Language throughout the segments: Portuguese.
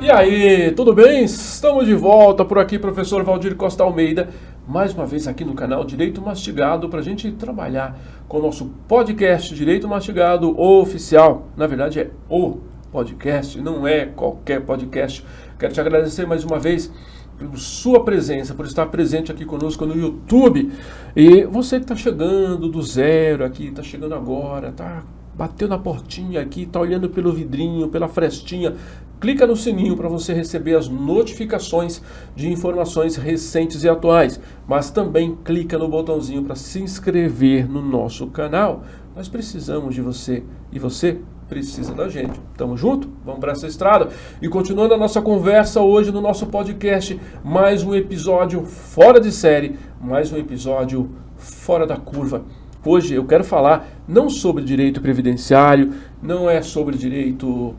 E aí, tudo bem? Estamos de volta por aqui, professor Valdir Costa Almeida, mais uma vez aqui no canal Direito Mastigado, para a gente trabalhar com o nosso podcast Direito Mastigado oficial. Na verdade é o podcast, não é qualquer podcast. Quero te agradecer mais uma vez por sua presença, por estar presente aqui conosco no YouTube. E você que está chegando do zero aqui, está chegando agora, bateu na portinha aqui, está olhando pelo vidrinho, pela frestinha, clica no sininho para você receber as notificações de informações recentes e atuais, mas também clica no botãozinho para se inscrever no nosso canal. Nós precisamos de você e você precisa da gente. Tamo junto? Vamos para essa estrada. E continuando a nossa conversa hoje no nosso podcast, mais um episódio fora de série, mais um episódio fora da curva. Hoje eu quero falar não sobre direito previdenciário, não é sobre direito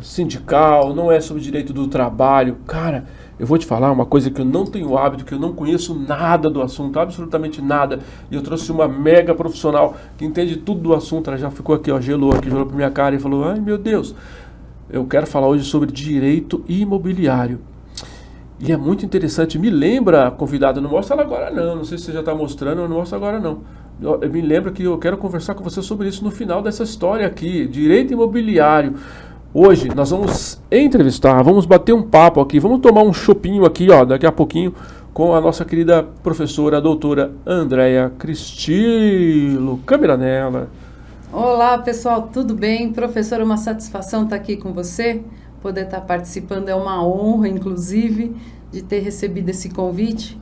sindical, não é sobre direito do trabalho. Cara, eu vou te falar uma coisa que eu não tenho hábito, que eu não conheço nada do assunto, absolutamente nada. E eu trouxe uma mega profissional que entende tudo do assunto. Ela já ficou aqui, ó, gelou pra minha cara e falou: ai meu Deus, eu quero falar hoje sobre direito imobiliário. E é muito interessante, me lembra a convidada, não mostra ela agora não sei se você já está mostrando, não mostra agora não. Me lembra que eu quero conversar com você sobre isso no final dessa história aqui, direito imobiliário. Hoje nós vamos entrevistar, vamos bater um papo aqui, vamos tomar um chopinho aqui, ó, daqui a pouquinho, com a nossa querida professora, a doutora Andréia Cristilo. Câmera nela. Olá pessoal, tudo bem? Professora, uma satisfação estar aqui com você, poder estar participando, é uma honra inclusive de ter recebido esse convite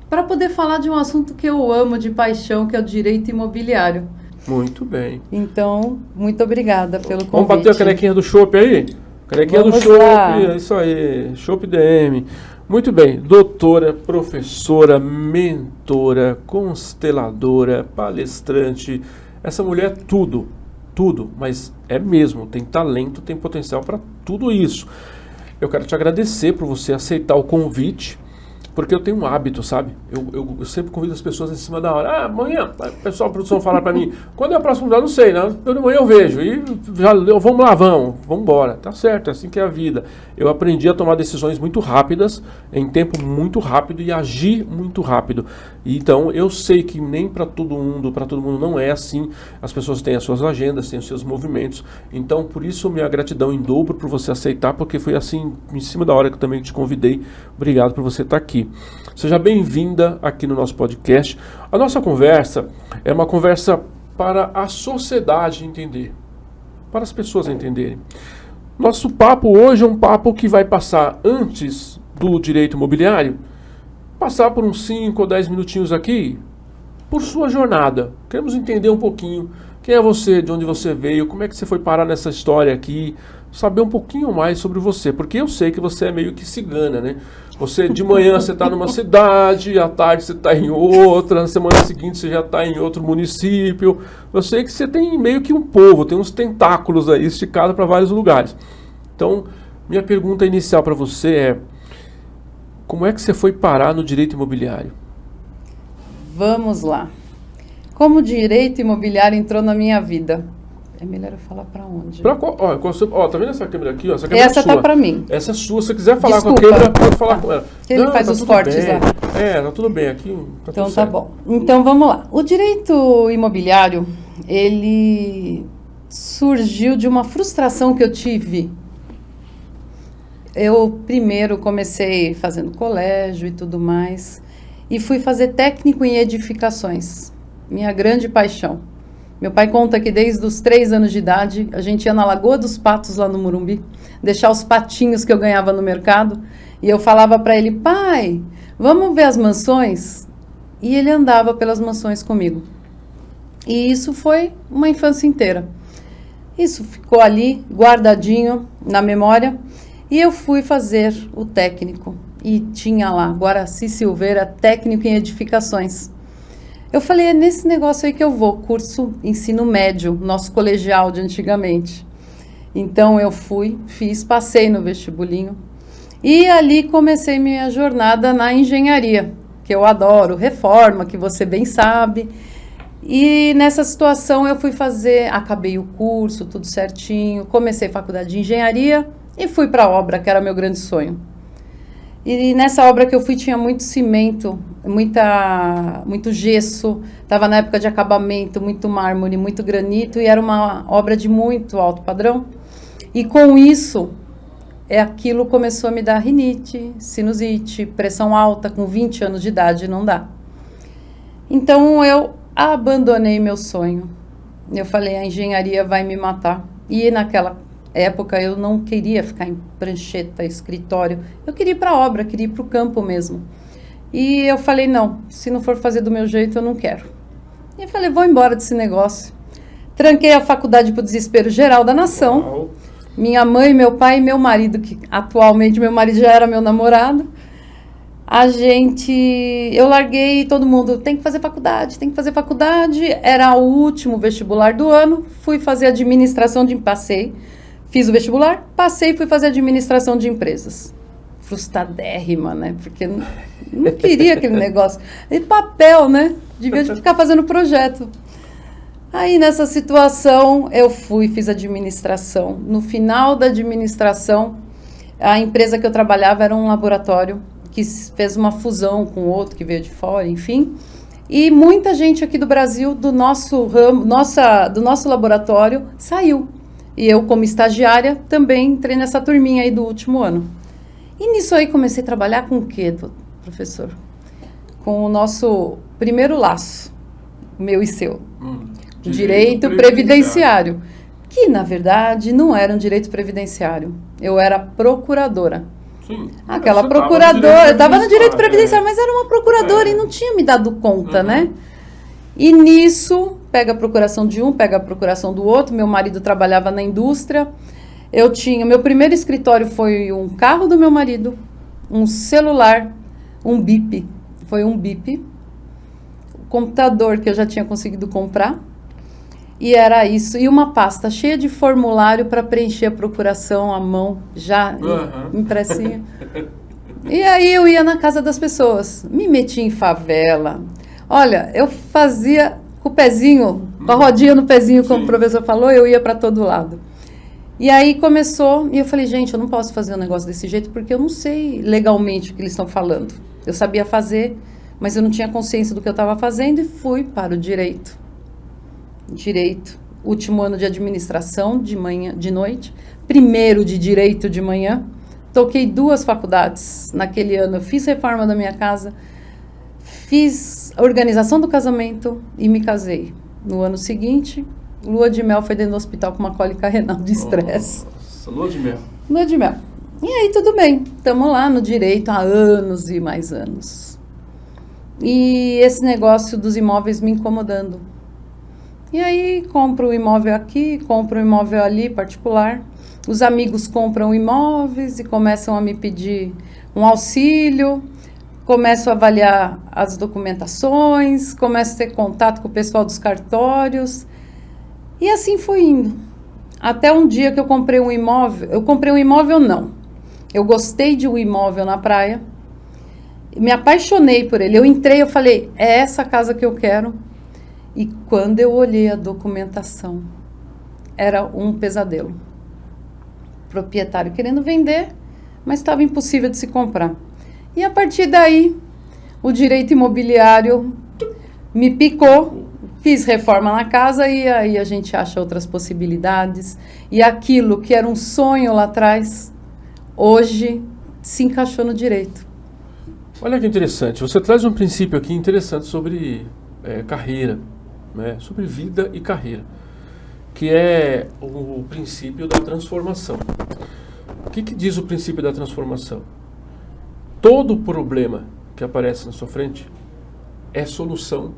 para poder falar de um assunto que eu amo de paixão, que é o direito imobiliário. Muito bem. Então, muito obrigada pelo convite. Vamos bater a canequinha do chopp aí? Canequinha do chopp, é isso aí, chopp DM. Muito bem, doutora, professora, mentora, consteladora, palestrante, essa mulher é tudo, mas é mesmo, tem talento, tem potencial para tudo isso. Eu quero te agradecer por você aceitar o convite, porque eu tenho um hábito, sabe? Eu sempre convido as pessoas em cima da hora. Amanhã, o pessoal da produção fala para mim, quando é a próxima data, não sei, né? Eu de manhã eu vejo, e já, vamos lá, vamos embora. Tá certo, é assim que é a vida. Eu aprendi a tomar decisões muito rápidas, em tempo muito rápido e agir muito rápido. Então, eu sei que nem para todo mundo não é assim. As pessoas têm as suas agendas, têm os seus movimentos. Então, por isso, minha gratidão em dobro por você aceitar, porque foi assim, em cima da hora que eu também te convidei. Obrigado por você estar aqui. Seja bem-vinda aqui no nosso podcast. A nossa conversa é uma conversa para a sociedade entender, para as pessoas entenderem. Nosso papo hoje é um papo que vai passar antes do direito imobiliário, passar por uns 5 ou 10 minutinhos aqui, por sua jornada. Queremos entender um pouquinho quem é você, de onde você veio, como é que você foi parar nessa história aqui, saber um pouquinho mais sobre você, porque eu sei que você é meio que cigana, né? Você, de manhã você está numa cidade, à tarde você está em outra, na semana seguinte você já está em outro município. Eu sei que você tem meio que um povo, tem uns tentáculos aí esticados para vários lugares. Então, minha pergunta inicial para você é: como é que você foi parar no direito imobiliário? Vamos lá. Como o direito imobiliário entrou na minha vida? É melhor eu falar para onde? Tá vendo essa câmera aqui? Ó? Essa câmera essa tá para mim. Essa é sua. Se você quiser falar Desculpa. com a câmera, pode falar com ela. Ele faz os cortes bem. lá. Tá tudo bem aqui. Então tudo tá certo. bom. Então vamos lá. O direito imobiliário, ele surgiu de uma frustração que eu tive. Eu primeiro comecei fazendo colégio e tudo mais, e fui fazer técnico em edificações. Minha grande paixão. Meu pai conta que desde os 3 anos de idade, a gente ia na Lagoa dos Patos, lá no Morumbi, deixar os patinhos que eu ganhava no mercado, e eu falava para ele: pai, vamos ver as mansões? E ele andava pelas mansões comigo. E isso foi uma infância inteira. Isso ficou ali, guardadinho na memória, e eu fui fazer o técnico. E tinha lá, Guaraci Silveira, técnico em edificações. Eu falei: é nesse negócio aí que eu vou, curso ensino médio, nosso colegial de antigamente. Então eu fui, passei no vestibulinho e ali comecei minha jornada na engenharia, que eu adoro, reforma, que você bem sabe. E nessa situação eu fui fazer, acabei o curso, tudo certinho, comecei faculdade de engenharia E fui para a obra, que era meu grande sonho. E nessa obra que eu fui tinha muito cimento, muito gesso, estava na época de acabamento, muito mármore, muito granito, e era uma obra de muito alto padrão. E com isso, aquilo começou a me dar rinite, sinusite, pressão alta, com 20 anos de idade, não dá. Então eu abandonei meu sonho. Eu falei, a engenharia vai me matar. E naquela época eu não queria ficar em prancheta, escritório. Eu queria ir para a obra, queria ir para o campo mesmo. E eu falei, não, se não for fazer do meu jeito, eu não quero. E eu falei, vou embora desse negócio. Tranquei a faculdade para o desespero geral da nação. Uau. Minha mãe, meu pai e meu marido, que atualmente meu marido já era meu namorado. Eu larguei, todo mundo, tem que fazer faculdade, tem que fazer faculdade. Era o último vestibular do ano, fui fazer passei, fiz o vestibular, passei e fui fazer administração de empresas. Frustradérrima, né? Porque não queria aquele negócio. E papel, né? Devia ficar fazendo projeto. Aí nessa situação eu fiz administração. No final da administração, a empresa que eu trabalhava era um laboratório que fez uma fusão com outro que veio de fora, enfim. E muita gente aqui do Brasil, do nosso ramo, do nosso laboratório, saiu. E eu, como estagiária, também entrei nessa turminha aí do último ano. E nisso aí comecei a trabalhar com o quê, professor? Com o nosso primeiro laço, meu e seu. Direito previdenciário. Que, na verdade, não era um direito previdenciário. Eu era procuradora. Sim. Aquela procuradora, eu estava no direito previdenciário, mas era uma procuradora e não tinha me dado conta, né? E nisso, pega a procuração de um, pega a procuração do outro. Meu marido trabalhava na indústria. Meu primeiro escritório foi um carro do meu marido, um celular, um bip. Foi um bip. O computador que eu já tinha conseguido comprar. E era isso. E uma pasta cheia de formulário para preencher a procuração à mão, já impressinha. E aí eu ia na casa das pessoas. Me metia em favela. Olha, eu fazia com o pezinho, com a rodinha no pezinho, como o professor falou, eu ia para todo lado. E aí começou, e eu falei, gente, eu não posso fazer um negócio desse jeito, porque eu não sei legalmente o que eles estão falando. Eu sabia fazer, mas eu não tinha consciência do que eu estava fazendo, e fui para o direito. Último ano de administração, de noite, primeiro de direito de manhã. Toquei 2 faculdades naquele ano. Eu fiz reforma da minha casa, fiz a organização do casamento e me casei. No ano seguinte, lua de mel, foi dentro do hospital com uma cólica renal de estresse. Nossa, lua de mel. Lua de mel. E aí tudo bem, estamos lá no direito há anos e mais anos. E esse negócio dos imóveis me incomodando. E aí compro um imóvel aqui, compro um imóvel ali, particular. Os amigos compram imóveis e começam a me pedir um auxílio. Começo a avaliar as documentações, começo a ter contato com o pessoal dos cartórios. E assim foi indo. Até um dia que eu comprei um imóvel. Eu comprei um imóvel, não. Eu gostei de um imóvel na praia. Me apaixonei por ele. Eu entrei, eu falei, é essa casa que eu quero. E quando eu olhei a documentação, era um pesadelo. Proprietário querendo vender, mas estava impossível de se comprar. E a partir daí, o direito imobiliário me picou, fiz reforma na casa e aí a gente acha outras possibilidades. E aquilo que era um sonho lá atrás, hoje se encaixou no direito. Olha que interessante, você traz um princípio aqui interessante sobre carreira. Né, sobre vida e carreira, que é o princípio da transformação. O que diz o princípio da transformação? Todo problema que aparece na sua frente é solução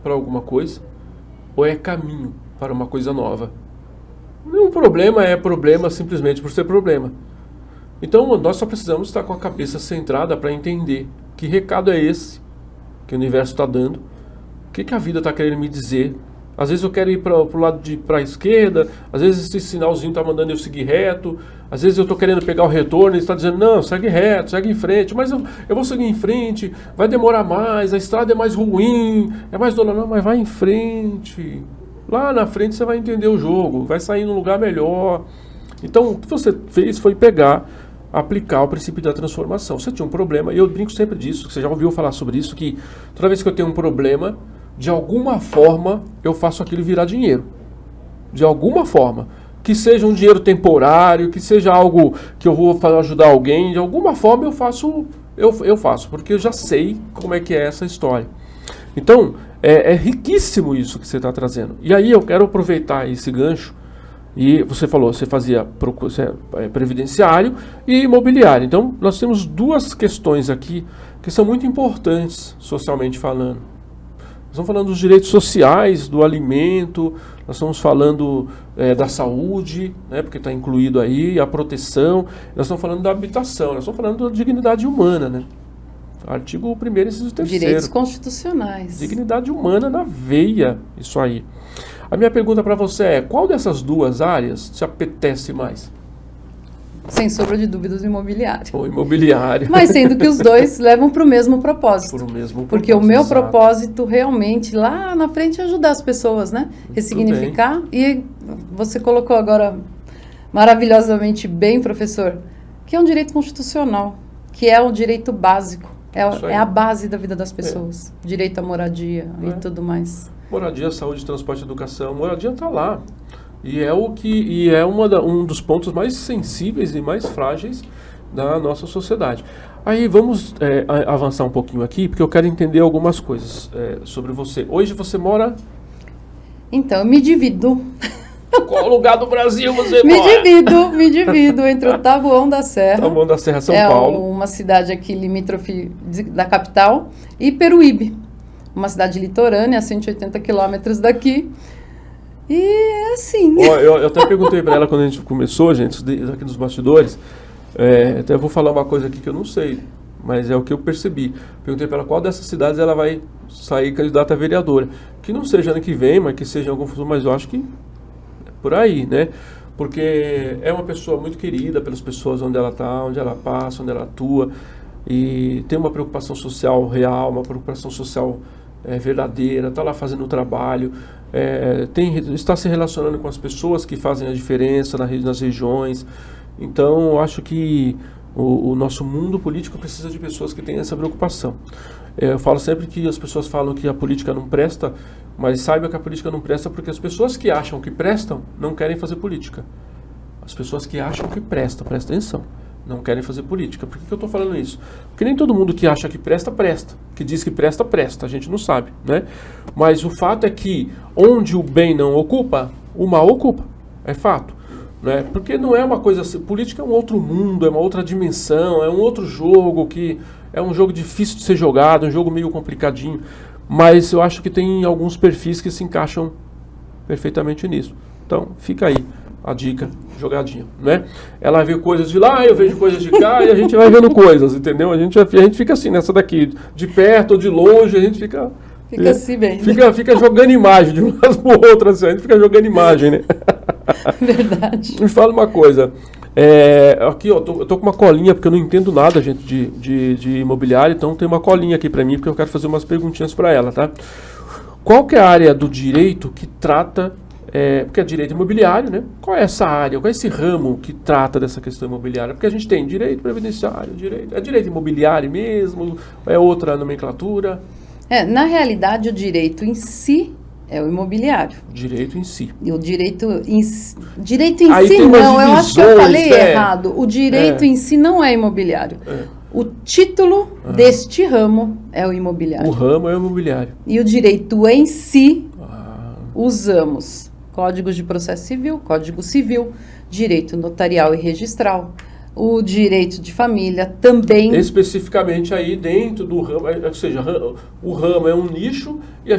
para alguma coisa ou é caminho para uma coisa nova. Nenhum problema é problema simplesmente por ser problema. Então nós só precisamos estar com a cabeça centrada para entender que recado é esse que o universo está dando. O que a vida está querendo me dizer? Às vezes eu quero ir para o lado para a esquerda, às vezes esse sinalzinho está mandando eu seguir reto, às vezes eu estou querendo pegar o retorno e está dizendo, não, segue reto, segue em frente, mas eu vou seguir em frente, vai demorar mais, a estrada é mais ruim, é mais dolorosa, mas vai em frente. Lá na frente você vai entender o jogo, vai sair num lugar melhor. Então, o que você fez foi aplicar o princípio da transformação. Você tinha um problema, e eu brinco sempre disso, você já ouviu falar sobre isso, que toda vez que eu tenho um problema, de alguma forma eu faço aquilo virar dinheiro. De alguma forma. Que seja um dinheiro temporário, que seja algo que eu vou ajudar alguém, de alguma forma eu faço, porque eu já sei como é que é essa história. Então, é riquíssimo isso que você está trazendo. E aí eu quero aproveitar esse gancho. E você falou, você fazia previdenciário e imobiliário. Então, nós temos duas questões aqui que são muito importantes socialmente falando. Nós estamos falando dos direitos sociais, do alimento, nós estamos falando da saúde, né, porque está incluído aí, a proteção, nós estamos falando da habitação, nós estamos falando da dignidade humana, né? Artigo 1º, inciso 3º. Direitos constitucionais. Dignidade humana na veia, isso aí. A minha pergunta para você é, qual dessas duas áreas te apetece mais? Sem sombra de dúvidas, o imobiliário. O imobiliário. Mas sendo que os dois levam para o mesmo propósito. Por o mesmo Porque o meu exato. Propósito realmente lá na frente é ajudar as pessoas, né? Ressignificar. E você colocou agora maravilhosamente bem, professor, que é um direito constitucional, que é um direito básico. É a base da vida das pessoas. Direito à moradia e tudo mais. Moradia, saúde, transporte, educação. Moradia está lá. E é um dos pontos mais sensíveis e mais frágeis da nossa sociedade. Aí vamos avançar um pouquinho aqui, porque eu quero entender algumas coisas sobre você. Hoje você mora... Então, eu me divido. Qual lugar do Brasil você mora? Me divido entre o Taboão da Serra. Taboão da Serra, São Paulo. É uma cidade aqui limítrofe da capital. E Peruíbe, uma cidade litorânea, a 180 quilômetros daqui. E é assim. Eu até perguntei para ela quando a gente começou, gente, aqui nos bastidores. Até vou falar uma coisa aqui que eu não sei, mas é o que eu percebi. Perguntei para ela qual dessas cidades ela vai sair candidata a vereadora. Que não seja ano que vem, mas que seja em algum futuro, mas eu acho que é por aí, né? Porque é uma pessoa muito querida pelas pessoas onde ela está, onde ela passa, onde ela atua. E tem uma preocupação social real, uma preocupação social verdadeira, está lá fazendo o trabalho, está se relacionando com as pessoas que fazem a diferença nas regiões. Então, eu acho que o nosso mundo político precisa de pessoas que têm essa preocupação. Eu falo sempre que as pessoas falam que a política não presta, mas saiba que a política não presta porque as pessoas que acham que prestam não querem fazer política. As pessoas que acham que prestam, presta atenção, não querem fazer política. Por que eu estou falando isso? Porque nem todo mundo que acha que presta, presta. Que diz que presta, presta. A gente não sabe, né? Mas o fato é que onde o bem não ocupa, o mal ocupa. É fato. Né? Porque não é uma coisa assim. Política é um outro mundo, é uma outra dimensão, é um outro jogo que é um jogo difícil de ser jogado, um jogo meio complicadinho. Mas eu acho que tem alguns perfis que se encaixam perfeitamente nisso. Então, fica aí a dica, jogadinha, né? Ela vê coisas de lá, eu vejo coisas de cá e a gente vai vendo coisas, entendeu? A gente fica assim, nessa daqui, de perto ou de longe, a gente fica... Fica assim bem. Fica jogando imagem de umas por outras, assim, a gente fica jogando imagem, né? Verdade. Me fala uma coisa, aqui ó, eu tô com uma colinha, porque eu não entendo nada, gente, de imobiliário, então tem uma colinha aqui pra mim, porque eu quero fazer umas perguntinhas pra ela, tá? Qual que é a área do direito que trata... porque é direito imobiliário, né? Qual é essa área, qual é esse ramo que trata dessa questão imobiliária? Porque a gente tem direito previdenciário, direito imobiliário mesmo, é outra nomenclatura? Na realidade, o direito em si é o imobiliário. Direito em si. E o direito em si não, eu acho que eu falei errado. O direito em si não é imobiliário. O título deste ramo é o imobiliário. O ramo é o imobiliário. E o direito em si, usamos Códigos de Processo Civil, Código Civil, Direito Notarial e Registral, o Direito de Família também. Especificamente aí dentro do ramo, ou seja, o ramo é um nicho e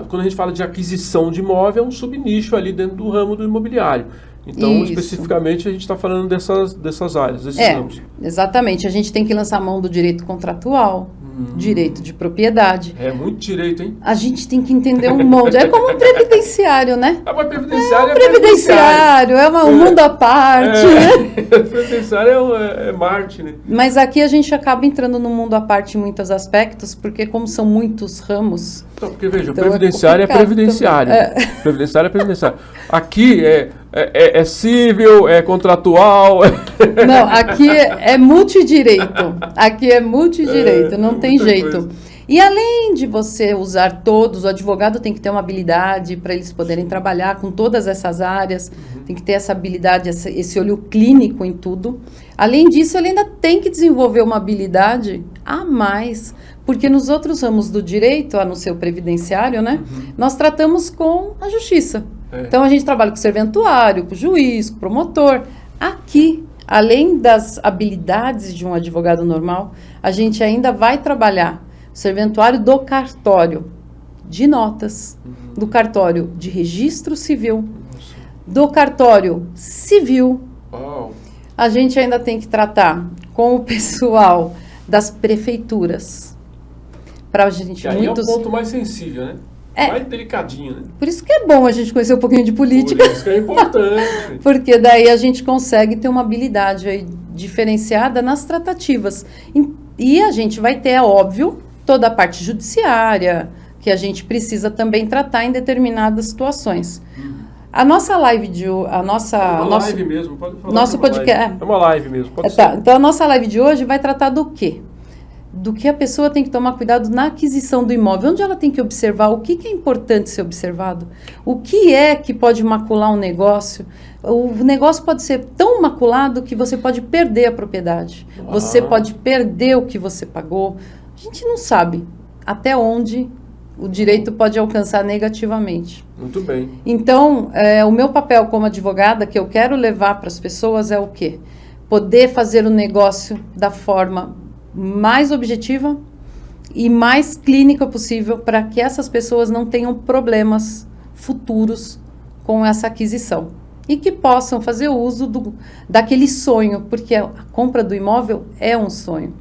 quando a gente fala de aquisição de imóvel, é um subnicho ali dentro do ramo do imobiliário. Então, especificamente, a gente está falando dessas áreas, desses ramos. Exatamente. A gente tem que lançar a mão do direito contratual, direito de propriedade. É muito direito, hein? A gente tem que entender um monte. É como um previdenciário, né? Mas previdenciário é um mundo à parte, né? Previdenciário é Marte, né? Mas aqui a gente acaba entrando no mundo à parte em muitos aspectos, porque como são muitos ramos... Então, porque veja, previdenciário é previdenciário. Previdenciário é previdenciário. Aqui É civil, é contratual? Não, aqui é multidireito. Aqui é multidireito, não tem jeito. Coisa. E além de você usar todos, o advogado tem que ter uma habilidade para eles poderem trabalhar com todas essas áreas, tem que ter essa habilidade, esse olho clínico em tudo. Além disso, ele ainda tem que desenvolver uma habilidade a mais, porque nos outros ramos do direito, a não ser o previdenciário, né, nós tratamos com a justiça. Então, a gente trabalha com o serventuário, com o juiz, com o promotor. Aqui, além das habilidades de um advogado normal, a gente ainda vai trabalhar o serventuário do cartório de notas, do cartório de registro civil, do cartório civil. A gente ainda tem que tratar com o pessoal das prefeituras. Pra gente aí é o ponto mais sensível, né? Mais delicadinho, né? Por isso que é bom a gente conhecer um pouquinho de política. Por isso que é importante. Porque daí a gente consegue ter uma habilidade aí diferenciada nas tratativas. E a gente vai ter, é óbvio, toda a parte judiciária, que a gente precisa também tratar em determinadas situações. A nossa live de hoje... live mesmo, pode falar. Nosso podcast... É uma live mesmo, pode ser. Então, a nossa live de hoje vai tratar do quê? Do que a pessoa tem que tomar cuidado na aquisição do imóvel, onde ela tem que observar o que é importante ser observado, o que é que pode macular um negócio. O negócio pode ser tão maculado que você pode perder a propriedade, você pode perder o que você pagou. A gente não sabe até onde o direito pode alcançar negativamente. Muito bem. Então, o meu papel como advogada, que eu quero levar para as pessoas é o quê? Poder fazer o negócio da forma mais objetiva e mais clínica possível para que essas pessoas não tenham problemas futuros com essa aquisição e que possam fazer uso daquele sonho, porque a compra do imóvel é um sonho.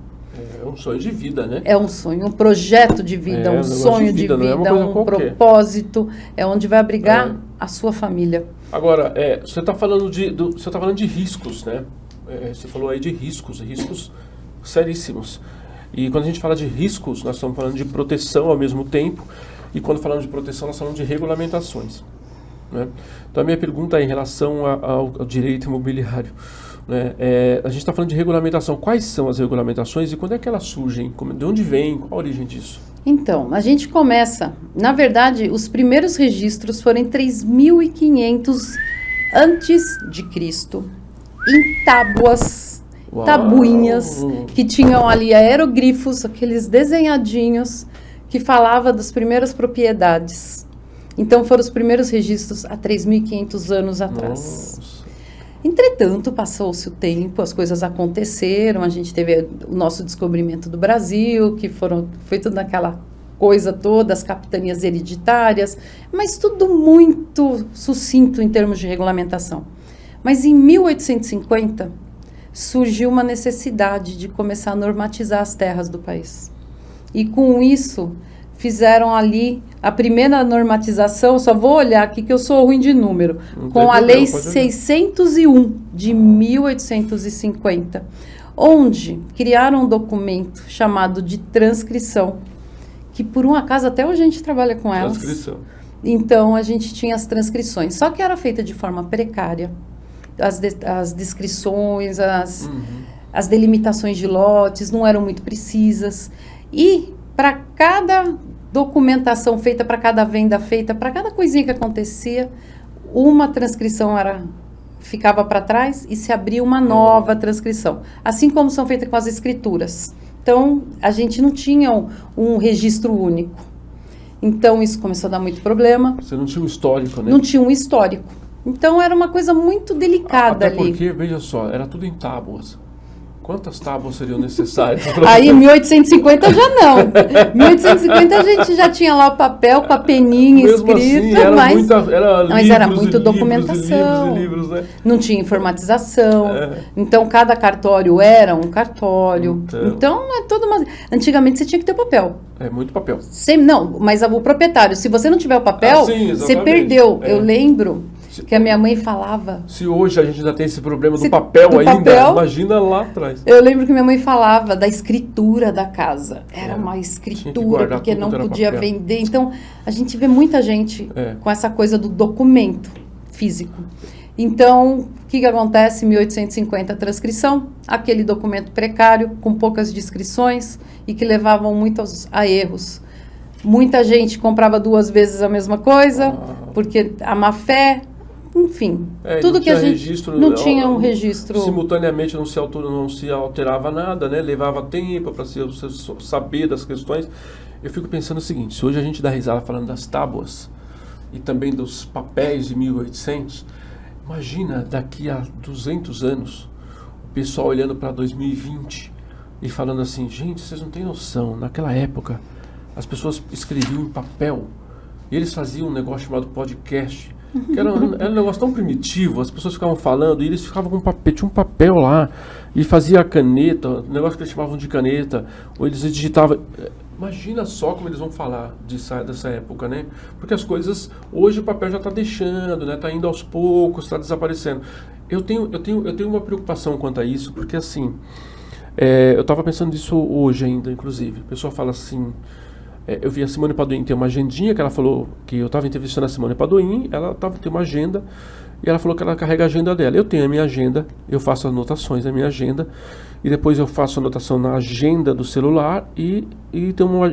É um sonho de vida, né? É um sonho, um projeto de vida, um sonho de vida, um propósito, é onde vai abrigar a sua família. Agora, você está falando de riscos, né? Você falou aí de riscos seríssimos. E quando a gente fala de riscos, nós estamos falando de proteção ao mesmo tempo, e quando falamos de proteção, nós falamos de regulamentações, né? Então, a minha pergunta é em relação ao direito imobiliário, né? A gente está falando de regulamentação. Quais são as regulamentações e quando é que elas surgem? De onde vem? Qual a origem disso? Então, a gente começa... Na verdade, os primeiros registros foram em 3.500 antes de Cristo, em tábuas, tabuinhas, que tinham ali aerogrifos, aqueles desenhadinhos, que falava das primeiras propriedades. Então, foram os primeiros registros há 3.500 anos atrás. Nossa. Entretanto, passou-se o tempo, as coisas aconteceram, a gente teve o nosso descobrimento do Brasil, que foi tudo naquela coisa toda, as capitanias hereditárias, mas tudo muito sucinto em termos de regulamentação. Mas em 1850, surgiu uma necessidade de começar a normatizar as terras do país. E com isso, fizeram ali a primeira normatização, só vou olhar aqui que eu sou ruim de número, com a Lei 601 de 1850, onde criaram um documento chamado de transcrição, que por um acaso até hoje a gente trabalha com elas. Transcrição. Então, a gente tinha as transcrições, só que era feita de forma precária. As descrições, as delimitações de lotes não eram muito precisas. E para cada documentação feita, para cada venda feita, para cada coisinha que acontecia, uma transcrição ficava para trás e se abria uma nova transcrição. Assim como são feitas com as escrituras. Então, a gente não tinha um registro único. Então, isso começou a dar muito problema. Você não tinha um histórico, né? Não tinha um histórico. Então, era uma coisa muito delicada ali. Até porque, veja só, era tudo em tábuas. Quantas tábuas seriam necessárias? Aí, em 1850 já não. Em 1850 a gente já tinha lá o papel com a peninha escrita, assim, mas era muita documentação. Livros, né? Não tinha informatização. Então, cada cartório era um cartório. Então, é toda uma... Antigamente, você tinha que ter o papel. É muito papel. Não, mas o proprietário, se você não tiver o papel, você perdeu. Eu lembro... que a minha mãe falava... Se hoje a gente já tem esse problema do papel ainda, imagina lá atrás. Eu lembro que minha mãe falava da escritura da casa. Era uma escritura, porque não podia vender. Então, a gente vê muita gente com essa coisa do documento físico. Então, o que acontece? 1850, transcrição, aquele documento precário, com poucas descrições e que levavam muitos a erros. Muita gente comprava 2 vezes a mesma coisa, porque a má fé, enfim, tudo que a gente não tinha um registro. Simultaneamente não se alterava nada, né? Levava tempo para você saber das questões. Eu fico pensando o seguinte, se hoje a gente dá risada falando das tábuas e também dos papéis de 1800, imagina daqui a 200 anos o pessoal olhando para 2020 e falando assim, gente, vocês não têm noção, naquela época as pessoas escreviam em papel e eles faziam um negócio chamado podcast, que era um negócio tão primitivo, as pessoas ficavam falando e eles ficavam com papel, tinha um papel lá e fazia a caneta, um negócio que eles chamavam de caneta, ou eles digitavam. Imagina só como eles vão falar dessa época, né? Porque as coisas, hoje o papel já está deixando, né? Está indo aos poucos, está desaparecendo. Eu tenho uma preocupação quanto a isso, porque assim, eu estava pensando nisso hoje ainda, inclusive. A pessoa fala assim, eu vi a Simone Padoin ter uma agendinha, que ela falou que eu estava entrevistando a Simone Padoin, ela tem uma agenda, e ela falou que ela carrega a agenda dela. Eu tenho a minha agenda, eu faço anotações na minha agenda, e depois eu faço anotação na agenda do celular, e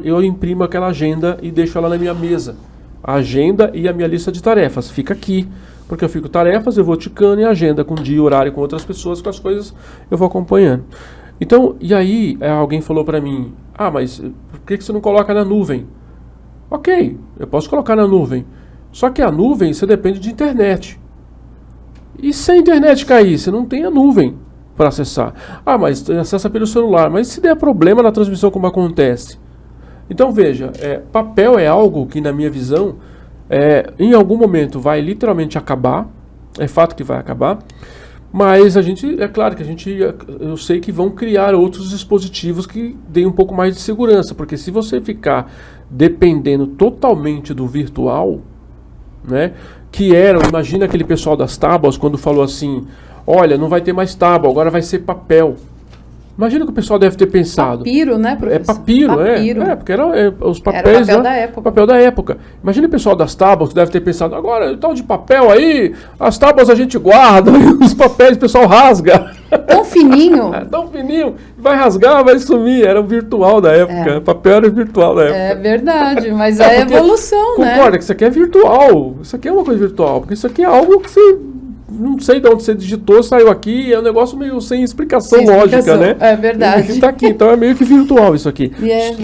eu imprimo aquela agenda e deixo ela na minha mesa. A agenda e a minha lista de tarefas, fica aqui, porque eu fico tarefas, eu vou ticando e agenda com dia, horário, com outras pessoas, com as coisas eu vou acompanhando. Então, e aí alguém falou para mim, mas por que você não coloca na nuvem? Ok, eu posso colocar na nuvem, só que a nuvem você depende de internet. E se a internet cair, você não tem a nuvem para acessar. Mas acessa pelo celular, mas se der problema na transmissão, como acontece? Então veja, papel é algo que na minha visão, em algum momento vai literalmente acabar, é fato que vai acabar, mas é claro que eu sei que vão criar outros dispositivos que deem um pouco mais de segurança, porque se você ficar dependendo totalmente do virtual, né, imagina aquele pessoal das tábuas quando falou assim, olha, não vai ter mais tábua, agora vai ser papel. Imagina que o pessoal deve ter pensado. Papiro, né, professor? Papiro. Porque eram os papéis, era o papel da época. Imagina o pessoal das tábuas que deve ter pensado, agora, tal de papel aí, as tábuas a gente guarda, os papéis o pessoal rasga. Tão fininho. Tão fininho, vai rasgar, vai sumir. Era o virtual da época, papel era o virtual da época. É verdade, mas é evolução, né? Concorda que isso aqui é virtual, isso aqui é uma coisa virtual, porque isso aqui é algo que você... Não sei de onde você digitou, saiu aqui, é um negócio meio sem explicação lógica, né? É verdade. Está aqui, então é meio que virtual isso aqui.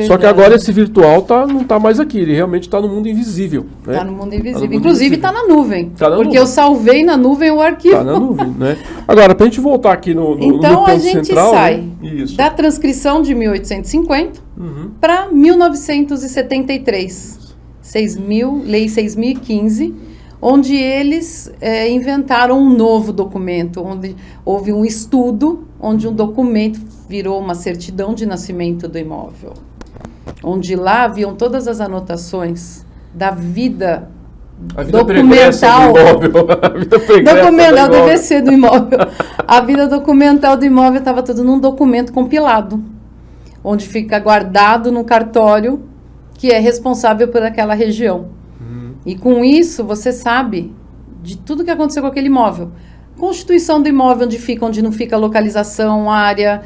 Só que agora esse virtual não está mais aqui, ele realmente está no mundo invisível. Está no mundo invisível. Inclusive está na nuvem. Eu salvei na nuvem o arquivo. Está na nuvem, né? Agora, para a gente voltar aqui no então ponto a gente central, sai né? da transcrição de 1850 para 1973. Lei 6.015, onde eles inventaram um novo documento, onde houve um estudo, onde um documento virou uma certidão de nascimento do imóvel, onde lá haviam todas as anotações da vida documental do imóvel. A vida documental, DVC do imóvel. A vida documental do imóvel estava tudo num documento compilado, onde fica guardado no cartório que é responsável por aquela região. E com isso, você sabe de tudo que aconteceu com aquele imóvel. Constituição do imóvel, onde não fica a localização, área,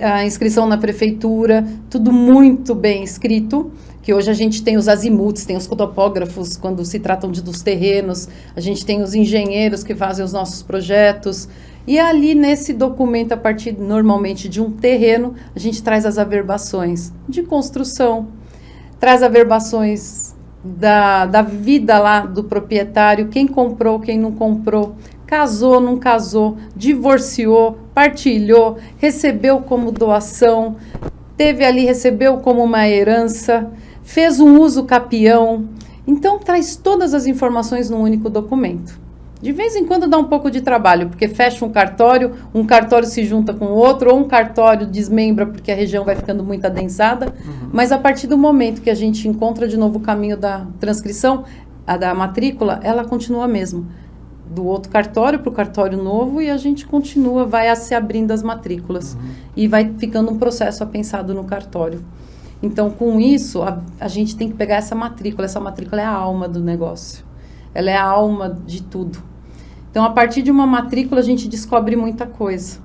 a inscrição na prefeitura, tudo muito bem escrito, que hoje a gente tem os azimuts, tem os topógrafos quando se tratam dos terrenos, a gente tem os engenheiros que fazem os nossos projetos. E ali nesse documento, a partir normalmente de um terreno, a gente traz as averbações de construção, traz averbações da vida lá do proprietário, quem comprou, quem não comprou, casou, não casou, divorciou, partilhou, recebeu como doação, recebeu como uma herança, fez um uso capião. Então, traz todas as informações num único documento. De vez em quando dá um pouco de trabalho, porque fecha um cartório se junta com o outro, ou um cartório desmembra porque a região vai ficando muito adensada. Mas a partir do momento que a gente encontra de novo o caminho da transcrição, a da matrícula, ela continua a mesma. Do outro cartório para o cartório novo, e a gente continua, vai se abrindo as matrículas. E vai ficando um processo apensado no cartório. Então, com isso, a gente tem que pegar essa matrícula é a alma do negócio. ela é a alma de tudo. Então, a partir de uma matrícula, a gente descobre muita coisa.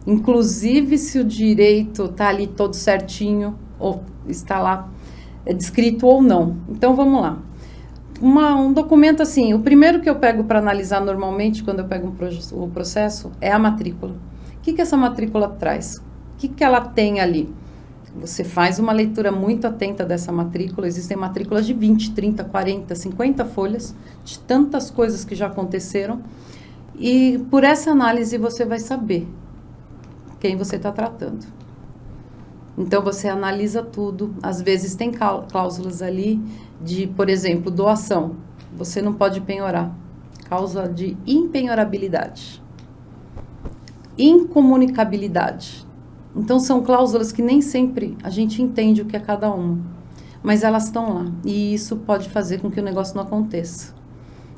Inclusive, se o direito está ali todo certinho, ou está lá descrito ou não. Então, vamos lá. Um documento assim, o primeiro que eu pego para analisar normalmente, quando eu pego o processo, é a matrícula. O que essa matrícula traz? O que ela tem ali? Você faz uma leitura muito atenta dessa matrícula. Existem matrículas de 20, 30, 40, 50 folhas, de tantas coisas que já aconteceram. E por essa análise você vai saber quem você está tratando. Então você analisa tudo. Às vezes tem cláusulas ali de, por exemplo, doação. Você não pode penhorar. Causa de impenhorabilidade. Incomunicabilidade. Então são cláusulas que nem sempre a gente entende o que é cada uma. Mas elas estão lá. E isso pode fazer com que o negócio não aconteça.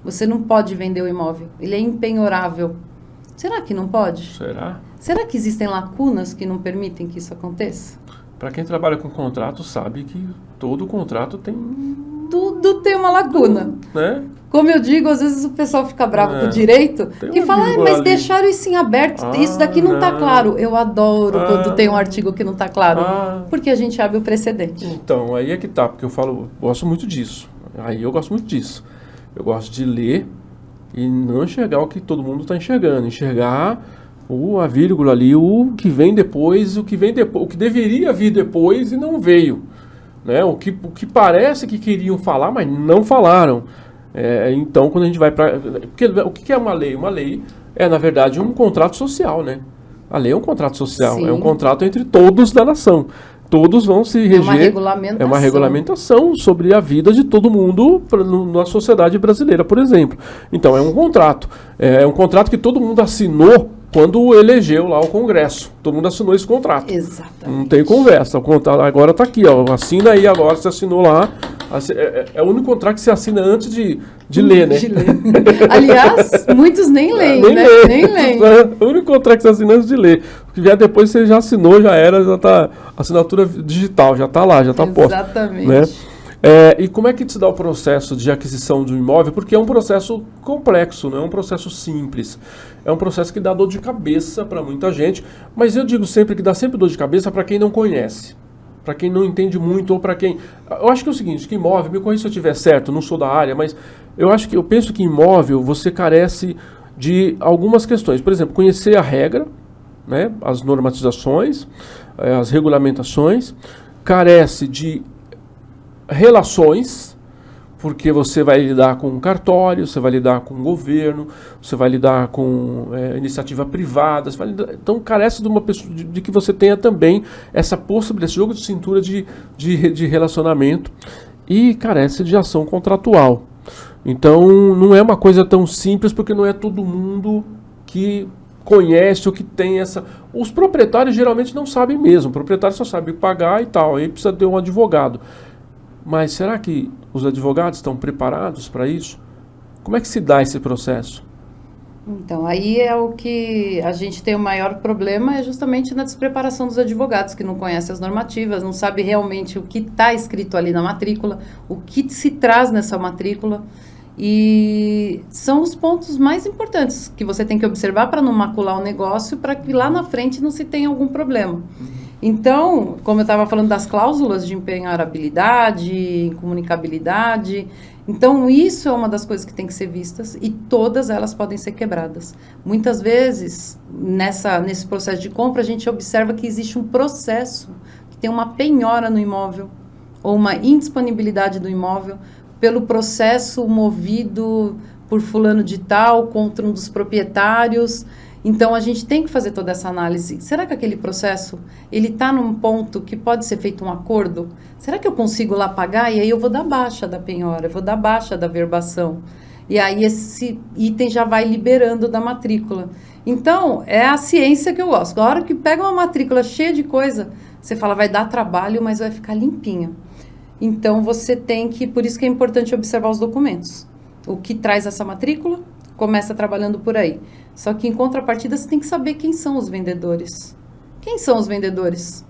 Você não pode vender o imóvel. Ele é impenhorável. Será que não pode? Será? Será que existem lacunas que não permitem que isso aconteça? Para quem trabalha com contrato, sabe que todo contrato tem... Tudo tem uma lacuna. Né? Como eu digo, às vezes o pessoal fica bravo com o direito e fala, mas deixaram isso em aberto, isso daqui não está claro. Eu adoro quando tem um artigo que não está claro, porque a gente abre o precedente. Então, aí é que tá, porque eu gosto muito disso. Aí eu gosto muito disso. Eu gosto de ler e não enxergar o que todo mundo está enxergando, enxergar a vírgula ali, o que vem depois, o que deveria vir depois e não veio. Né? O que parece que queriam falar, mas não falaram. Então, quando a gente vai para... O que é uma lei? Uma lei é, na verdade, um contrato social, né? A lei é um contrato social, Sim. É um contrato entre todos da nação. Todos vão se reger. É uma regulamentação sobre a vida de todo mundo na sociedade brasileira, por exemplo. Então, é um contrato. É um contrato que todo mundo assinou quando elegeu lá o Congresso. Todo mundo assinou esse contrato. Exatamente. Não tem conversa. O contrato agora está aqui, ó. Assina aí agora, você assinou lá. É o único contrato que você assina antes de ler, né? De ler. Aliás, muitos nem leem, né? Nem leem. É o único contrato que você assina antes de ler. O que vier depois você já assinou, já era, já está assinatura digital, já está lá, já está posta. Exatamente. Né? E como é que se dá o processo de aquisição de um imóvel? Porque é um processo complexo, não é um processo simples. É um processo que dá dor de cabeça para muita gente, mas eu digo sempre que dá sempre dor de cabeça para quem não conhece, para quem não entende muito ou para quem... Eu acho que é o seguinte, que imóvel, me corrija se eu estiver certo, não sou da área, mas eu penso que imóvel você carece de algumas questões. Por exemplo, conhecer a regra, né, as normatizações, as regulamentações, carece de relações, porque você vai lidar com um cartório, você vai lidar com o governo, você vai lidar com iniciativa privada, então carece de uma pessoa, de que você tenha também essa possibilidade, esse jogo de cintura de relacionamento, e carece de ação contratual. Então não é uma coisa tão simples, porque não é todo mundo que conhece ou que tem essa... Os proprietários geralmente não sabem mesmo, o proprietário só sabe pagar e tal, aí precisa ter um advogado. Mas será que os advogados estão preparados para isso? Como é que se dá esse processo? Então, aí é o que a gente tem o maior problema, é justamente na despreparação dos advogados, que não conhecem as normativas, não sabem realmente o que está escrito ali na matrícula, o que se traz nessa matrícula. E são os pontos mais importantes que você tem que observar para não macular o negócio, para que lá na frente não se tenha algum problema. Então, como eu estava falando das cláusulas de empenhorabilidade, incomunicabilidade, então isso é uma das coisas que tem que ser vistas e todas elas podem ser quebradas. Muitas vezes, nesse processo de compra, a gente observa que existe um processo, que tem uma penhora no imóvel ou uma indisponibilidade do imóvel pelo processo movido por fulano de tal contra um dos proprietários. Então, a gente tem que fazer toda essa análise. Será que aquele processo, ele está num ponto que pode ser feito um acordo? Será que eu consigo lá pagar? E aí eu vou dar baixa da penhora, eu vou dar baixa da verbação. E aí esse item já vai liberando da matrícula. Então, é a ciência que eu gosto. A hora que pega uma matrícula cheia de coisa, você fala, vai dar trabalho, mas vai ficar limpinha. Então, você tem que... Por isso que é importante observar os documentos. O que traz essa matrícula, começa trabalhando por aí. Só que, em contrapartida, você tem que saber quem são os vendedores. Quem são os vendedores?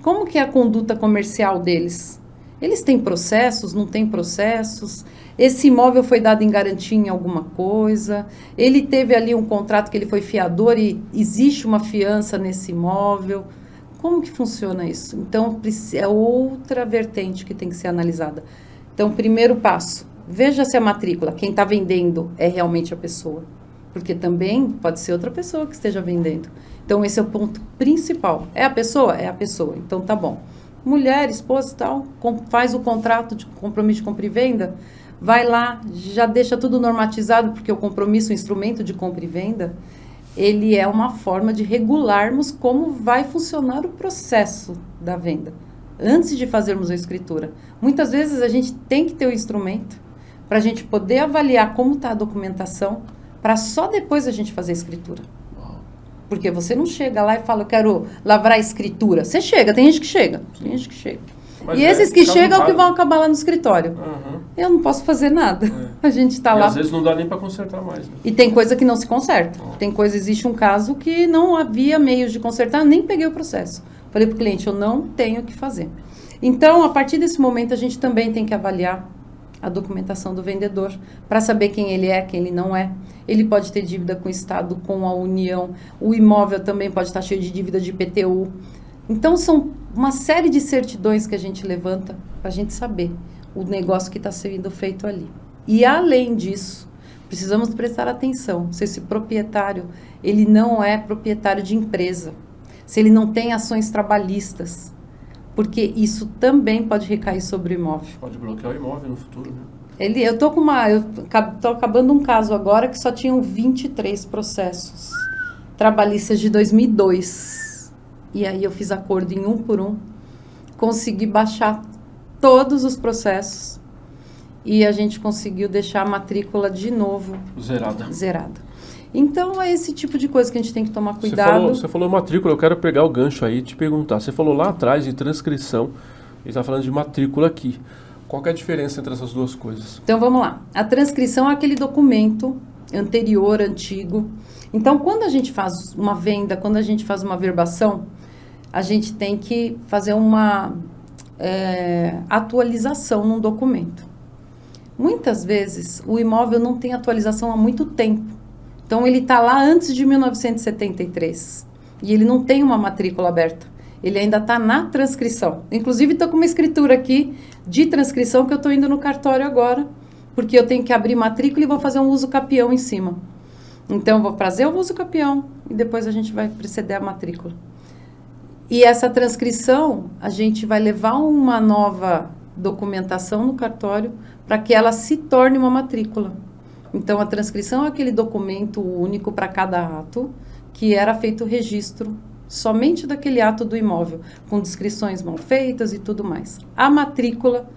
Como que é a conduta comercial deles? Eles têm processos, não têm processos? Esse imóvel foi dado em garantia em alguma coisa? Ele teve ali um contrato que ele foi fiador e existe uma fiança nesse imóvel? Como que funciona isso? Então, é outra vertente que tem que ser analisada. Então, primeiro passo, veja se a matrícula, quem está vendendo é realmente a pessoa. Porque também pode ser outra pessoa que esteja vendendo. Então, esse é o ponto principal. É a pessoa? É a pessoa. Então, tá bom. Mulher, esposa e tal, faz o contrato de compromisso de compra e venda, vai lá, já deixa tudo normatizado, porque o compromisso, o instrumento de compra e venda, ele é uma forma de regularmos como vai funcionar o processo da venda, antes de fazermos a escritura. Muitas vezes a gente tem que ter o instrumento para a gente poder avaliar como está a documentação, para só depois a gente fazer a escritura. Porque você não chega lá e fala, eu quero lavrar a escritura. Você chega, tem gente que chega. Tem gente que chega. Mas e esses que chegam é o que vão acabar lá no escritório. Uhum. Eu não posso fazer nada. A gente está lá. Às vezes não dá nem para consertar mais. Né? E tem coisa que não se conserta. Tem coisa, existe um caso que não havia meios de consertar, nem peguei o processo. Falei para o cliente, eu não tenho o que fazer. Então, a partir desse momento, a gente também tem que avaliar a documentação do vendedor, para saber quem ele é, quem ele não é. Ele pode ter dívida com o Estado, com a União. O imóvel também pode estar cheio de dívida de IPTU. Então, são uma série de certidões que a gente levanta para a gente saber o negócio que está sendo feito ali. E, além disso, precisamos prestar atenção se esse proprietário ele não é proprietário de empresa, se ele não tem ações trabalhistas, porque isso também pode recair sobre o imóvel. Pode bloquear o imóvel no futuro, né? Eu tô acabando um caso agora que só tinham 23 processos trabalhistas de 2002. E aí eu fiz acordo em um por um, consegui baixar todos os processos e a gente conseguiu deixar a matrícula de novo zerada. Então, é esse tipo de coisa que a gente tem que tomar cuidado. Você falou matrícula, eu quero pegar o gancho aí e te perguntar. Você falou lá atrás de transcrição, e está falando de matrícula aqui. Qual que é a diferença entre essas duas coisas? Então, vamos lá. A transcrição é aquele documento anterior, antigo. Então, quando a gente faz uma venda, quando a gente faz uma verbação, a gente tem que fazer uma atualização num documento. Muitas vezes, o imóvel não tem atualização há muito tempo. Então, ele está lá antes de 1973 e ele não tem uma matrícula aberta. Ele ainda está na transcrição. Inclusive, estou com uma escritura aqui de transcrição que eu estou indo no cartório agora, porque eu tenho que abrir matrícula e vou fazer um uso capião em cima. Então, eu vou fazer o uso capião e depois a gente vai proceder à matrícula. E essa transcrição, a gente vai levar uma nova documentação no cartório para que ela se torne uma matrícula. Então, a transcrição é aquele documento único para cada ato, que era feito o registro somente daquele ato do imóvel, com descrições mal feitas e tudo mais. A matrícula,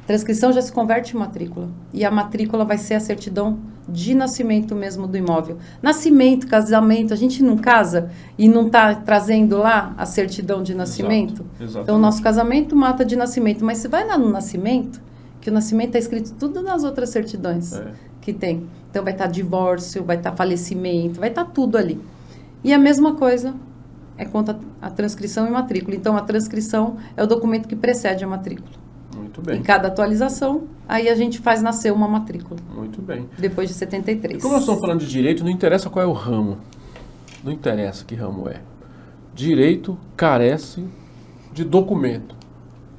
transcrição já se converte em matrícula, e a matrícula vai ser a certidão de nascimento mesmo do imóvel. Nascimento, casamento, a gente não casa e não está trazendo lá a certidão de nascimento? Exato. Então, o nosso casamento mata de nascimento, mas você vai lá no nascimento, que o nascimento está escrito tudo nas outras certidões que tem. Então, vai estar divórcio, vai estar falecimento, vai estar tudo ali. E a mesma coisa é quanto a transcrição e matrícula. Então, a transcrição é o documento que precede a matrícula. Muito bem. Em cada atualização, aí a gente faz nascer uma matrícula. Muito bem. Depois de 73. E como nós estamos falando de direito, não interessa qual é o ramo. Não interessa que ramo é. Direito carece de documento.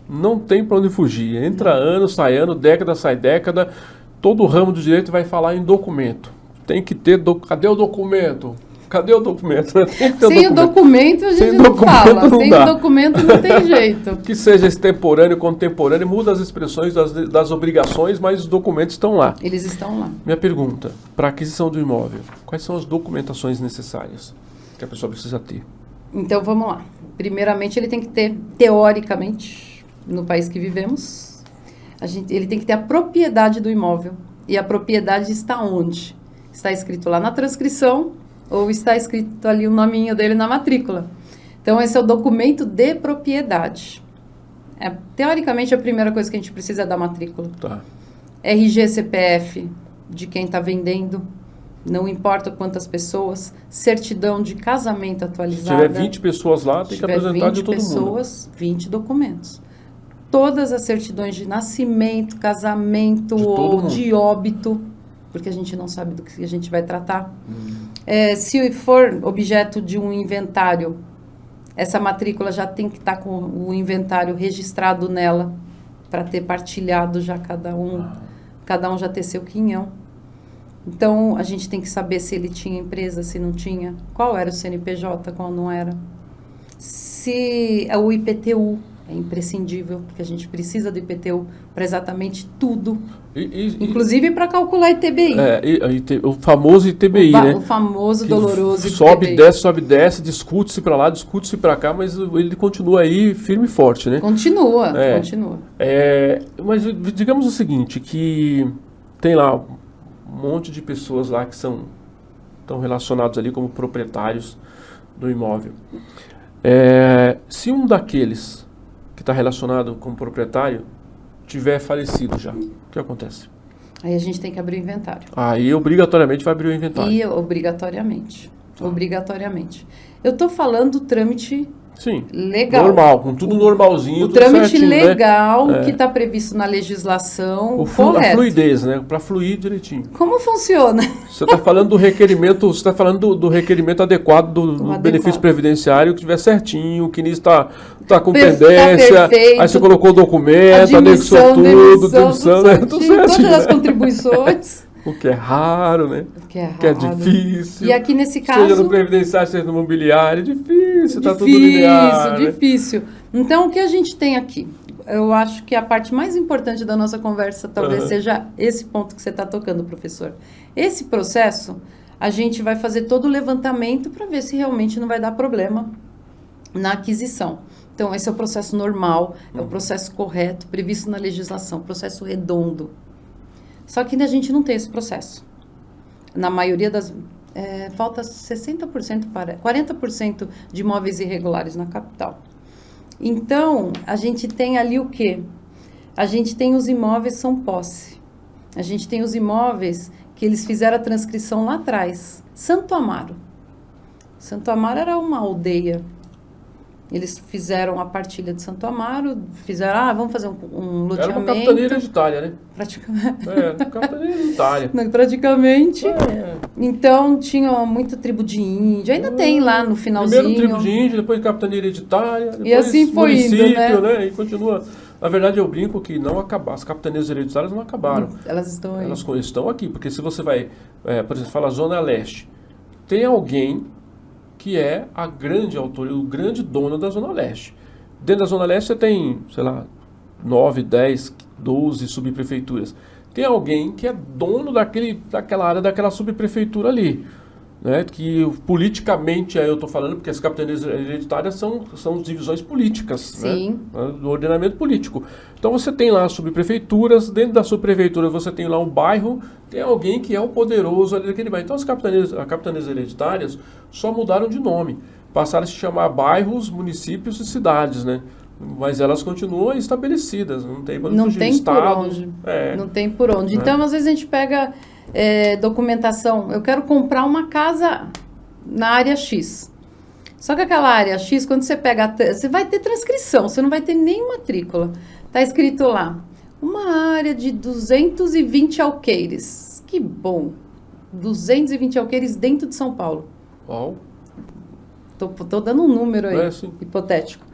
Não tem para onde fugir. Entra ano, sai ano, década, sai década. Todo ramo do direito vai falar em documento. Tem que ter... Cadê o documento? Cadê o documento? Tem que ter Sem o documento a gente não fala. Sem o documento não tem jeito. Que seja extemporâneo, contemporâneo, muda as expressões das obrigações, mas os documentos estão lá. Eles estão lá. Minha pergunta, para aquisição do imóvel, quais são as documentações necessárias que a pessoa precisa ter? Então, vamos lá. Primeiramente, ele tem que ter, teoricamente, no país que vivemos, ele tem que ter a propriedade do imóvel. E a propriedade está onde? Está escrito lá na transcrição ou está escrito ali o nominho dele na matrícula. Então, esse é o documento de propriedade. Teoricamente, a primeira coisa que a gente precisa é da matrícula. Tá. RG, CPF de quem está vendendo, não importa quantas pessoas, certidão de casamento atualizada. Se tiver 20 pessoas lá, tem que apresentar de todo mundo. 20 pessoas, 20 documentos. todas as certidões de nascimento, casamento ou de óbito, porque a gente não sabe do que a gente vai tratar. Se for objeto de um inventário, essa matrícula já tem que estar com o inventário registrado nela, para ter partilhado já cada um já ter seu quinhão. Então, a gente tem que saber se ele tinha empresa, se não tinha, qual era o CNPJ, qual não era. Se o IPTU é imprescindível, porque a gente precisa do IPTU para exatamente tudo, inclusive para calcular ITBI. O famoso ITBI, né? O famoso doloroso ITBI. Sobe, desce, discute-se para lá, discute-se para cá, mas ele continua aí firme e forte, né? Continua. Mas digamos o seguinte, que tem lá um monte de pessoas lá que estão relacionados ali como proprietários do imóvel. Se um daqueles que está relacionado como proprietário tiver falecido já, o que acontece? Aí a gente tem que abrir o inventário. Aí obrigatoriamente vai abrir o inventário. Obrigatoriamente. Eu estou falando do trâmite legal. Normal, com tudo normalzinho. O trâmite certinho, legal, né? Que está previsto na legislação. A fluidez, né? Para fluir direitinho. Como funciona? Você está falando do requerimento, do requerimento adequado do benefício previdenciário, que estiver certinho, o CNIS está com pendência, aí você colocou o documento, anexou tudo, demissão, né? Tudo certinho, todas as contribuições. O que é raro, né? O que é raro. Que é difícil. E aqui nesse caso... Seja no previdenciário, seja no mobiliário, é difícil, está tudo linear. Difícil. Então, o que a gente tem aqui? Eu acho que a parte mais importante da nossa conversa talvez seja esse ponto que você está tocando, professor. Esse processo, a gente vai fazer todo o levantamento para ver se realmente não vai dar problema na aquisição. Então, esse é o processo normal, é o processo correto, previsto na legislação, processo redondo. Só que a gente não tem esse processo. Na maioria das... falta 60% para 40% de imóveis irregulares na capital. Então, a gente tem ali o quê? A gente tem os imóveis são posse. A gente tem os imóveis que eles fizeram a transcrição lá atrás. Santo Amaro. Santo Amaro era uma aldeia. Eles fizeram a partilha de Santo Amaro, vamos fazer um loteamento. Era uma capitania hereditária, né? Praticamente. Capitania hereditária. Praticamente. Então, tinha muita tribo de índio. Ainda tem lá no finalzinho. Primeiro tribo de índio, depois capitania hereditária, depois e assim foi município, indo, né? E continua. Na verdade, eu brinco que não acabaram. As capitanias hereditárias não acabaram. Elas estão aí. Elas estão aqui, porque se você vai, por exemplo, fala Zona Leste, tem alguém que é a grande autoria, o grande dono da Zona Leste. Dentro da Zona Leste você tem, 9, 10, 12 subprefeituras. Tem alguém que é dono daquela área, daquela subprefeitura ali. Né? Que politicamente, aí eu estou falando, porque as capitanias hereditárias são divisões políticas. Sim. Né? Do ordenamento político. Então você tem lá as subprefeituras, dentro da subprefeitura você tem lá um bairro, tem alguém que é o poderoso ali daquele bairro. Então as capitanias hereditárias só mudaram de nome. Passaram a se chamar bairros, municípios e cidades, né? Mas elas continuam estabelecidas, não tem para não tem por onde. Não tem por onde. Então, às vezes a gente pega documentação. Eu quero comprar uma casa na área X. Só que aquela área X, quando você pega, você vai ter transcrição, você não vai ter nem matrícula. Está escrito lá, uma área de 220 alqueires. Que bom! 220 alqueires dentro de São Paulo. Uau! Tô dando um número aí, hipotético.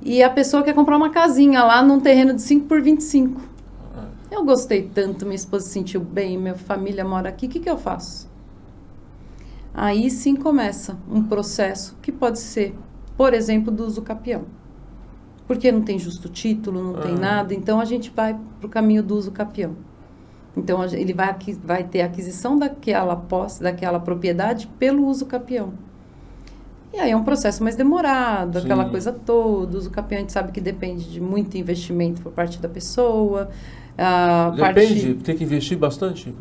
E a pessoa quer comprar uma casinha lá num terreno de 5 por 25. Eu gostei tanto, minha esposa se sentiu bem, minha família mora aqui, o que eu faço? Aí sim começa um processo que pode ser, por exemplo, do uso capião. Porque não tem justo título, não tem nada, então a gente vai para o caminho do uso capião. Então ele vai ter a aquisição daquela posse, daquela propriedade pelo uso capião. E aí é um processo mais demorado, aquela coisa toda. O uso capião a gente sabe que depende de muito investimento por parte da pessoa. Tem que investir bastante?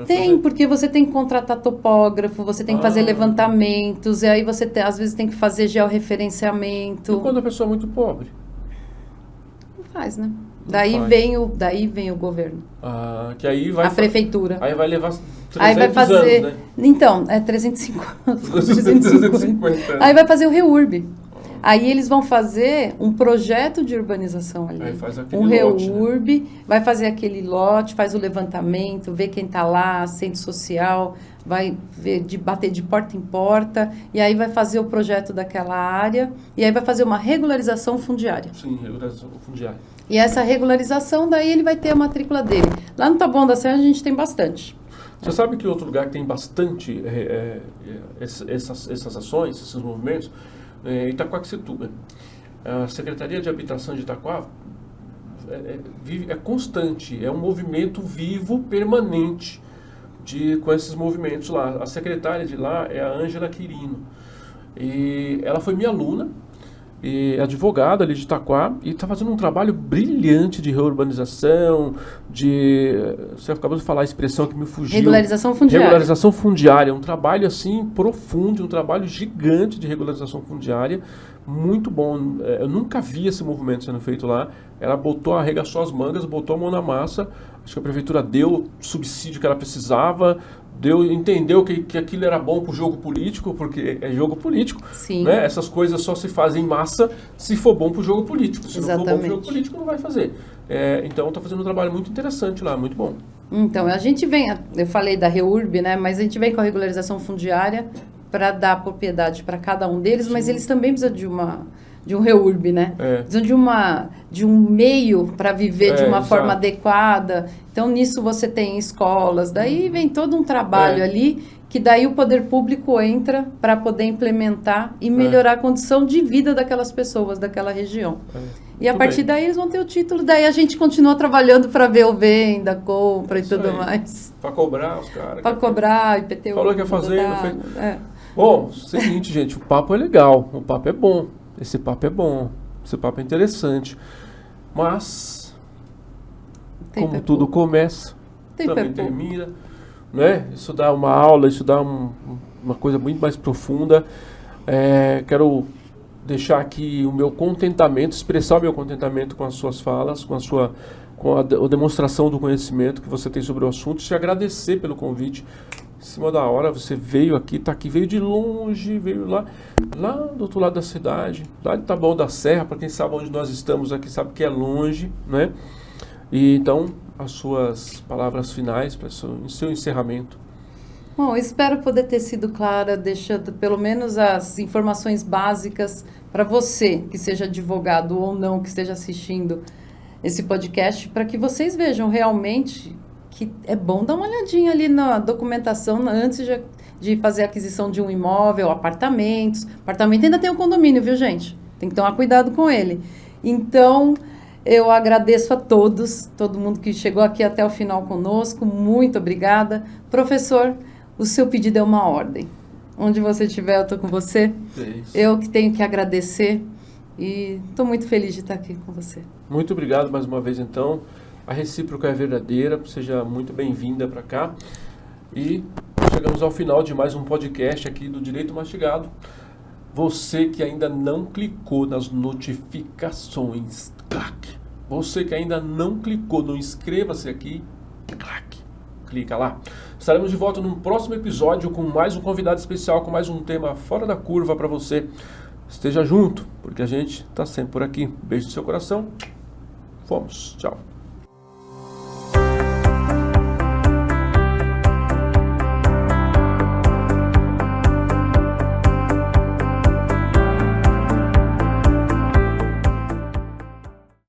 Porque você tem que contratar topógrafo, você tem que fazer levantamentos, e aí você às vezes tem que fazer georreferenciamento. E quando a pessoa é muito pobre? Não faz, né? Daí vem o governo. Que aí vai... A prefeitura. Aí vai levar 300 aí vai fazer, anos, né? Então, 350. Aí vai fazer o REURB. Aí eles vão fazer um projeto de urbanização ali. Aí faz aquele lote, REURB, vai fazer aquele lote, faz o levantamento, vê quem está lá, centro social, vai ver bater de porta em porta, e aí vai fazer o projeto daquela área, e aí vai fazer uma regularização fundiária. Sim, regularização fundiária. E essa regularização, daí ele vai ter a matrícula dele. Lá no Taboão da Serra a gente tem bastante. Você sabe que outro lugar que tem bastante essas ações, esses movimentos, é Itaquaquecetuba. A Secretaria de Habitação de Itaquá é constante, é um movimento vivo, permanente, com esses movimentos lá. A secretária de lá é a Ângela Quirino. E ela foi minha aluna, e advogada ali de Itaquá, e está fazendo um trabalho brilhante de reurbanização, você acabou de falar a expressão que me fugiu. Regularização fundiária. Regularização fundiária, um trabalho assim profundo, um trabalho gigante de regularização fundiária, muito bom. Eu nunca vi esse movimento sendo feito lá. Ela arregaçou as mangas, botou a mão na massa, acho que a prefeitura deu o subsídio que ela precisava, entendeu que aquilo era bom para o jogo político, porque é jogo político. Sim. Né? Essas coisas só se fazem em massa se for bom para o jogo político. Se Exatamente. não for bom para o jogo político, não vai fazer. Então está fazendo um trabalho muito interessante lá, muito bom. Então, a gente vem, eu falei da REURB, né? Mas a gente vem com a regularização fundiária para dar propriedade para cada um deles, mas eles também precisam de um REURB, né? Precisam de um meio para viver de uma forma adequada. Então, nisso você tem escolas, daí vem todo um trabalho ali, que daí o poder público entra para poder implementar e melhorar a condição de vida daquelas pessoas, daquela região. E a partir daí eles vão ter o título, daí a gente continua trabalhando para ver o venda, compra e tudo mais. Para cobrar os caras. Para cobrar, IPTU. Falou que ia fazer, não fez. Bom, seguinte, gente, o papo é legal, o papo é bom. Esse papo é bom, esse papo é interessante, mas como tudo começa, também termina, né? Isso dá uma aula, isso dá uma coisa muito mais profunda. Quero deixar aqui o meu contentamento, expressar o meu contentamento com as suas falas, com a demonstração do conhecimento que você tem sobre o assunto, te agradecer pelo convite. Em cima da hora, você veio aqui, veio de longe, veio lá do outro lado da cidade, lá de Taboão da Serra, para quem sabe onde nós estamos aqui, sabe que é longe, né? E então, as suas palavras finais para o seu encerramento. Bom, espero poder ter sido clara, deixando pelo menos as informações básicas para você, que seja advogado ou não, que esteja assistindo esse podcast, para que vocês vejam realmente que é bom dar uma olhadinha ali na documentação antes de fazer a aquisição de um imóvel, apartamentos. Apartamento ainda tem um condomínio, viu, gente? Tem que tomar cuidado com ele. Então, eu agradeço a todos, todo mundo que chegou aqui até o final conosco. Muito obrigada. Professor, o seu pedido é uma ordem. Onde você estiver, eu estou com você. Eu que tenho que agradecer e estou muito feliz de estar aqui com você. Muito obrigado mais uma vez, então. A recíproca é verdadeira, seja muito bem-vinda para cá. E chegamos ao final de mais um podcast aqui do Direito Mastigado. Você que ainda não clicou nas notificações, clac. Você que ainda não clicou no inscreva-se aqui, clac. Clica lá. Estaremos de volta num próximo episódio com mais um convidado especial, com mais um tema fora da curva para você. Esteja junto, porque a gente está sempre por aqui. Beijo no seu coração. Fomos. Tchau.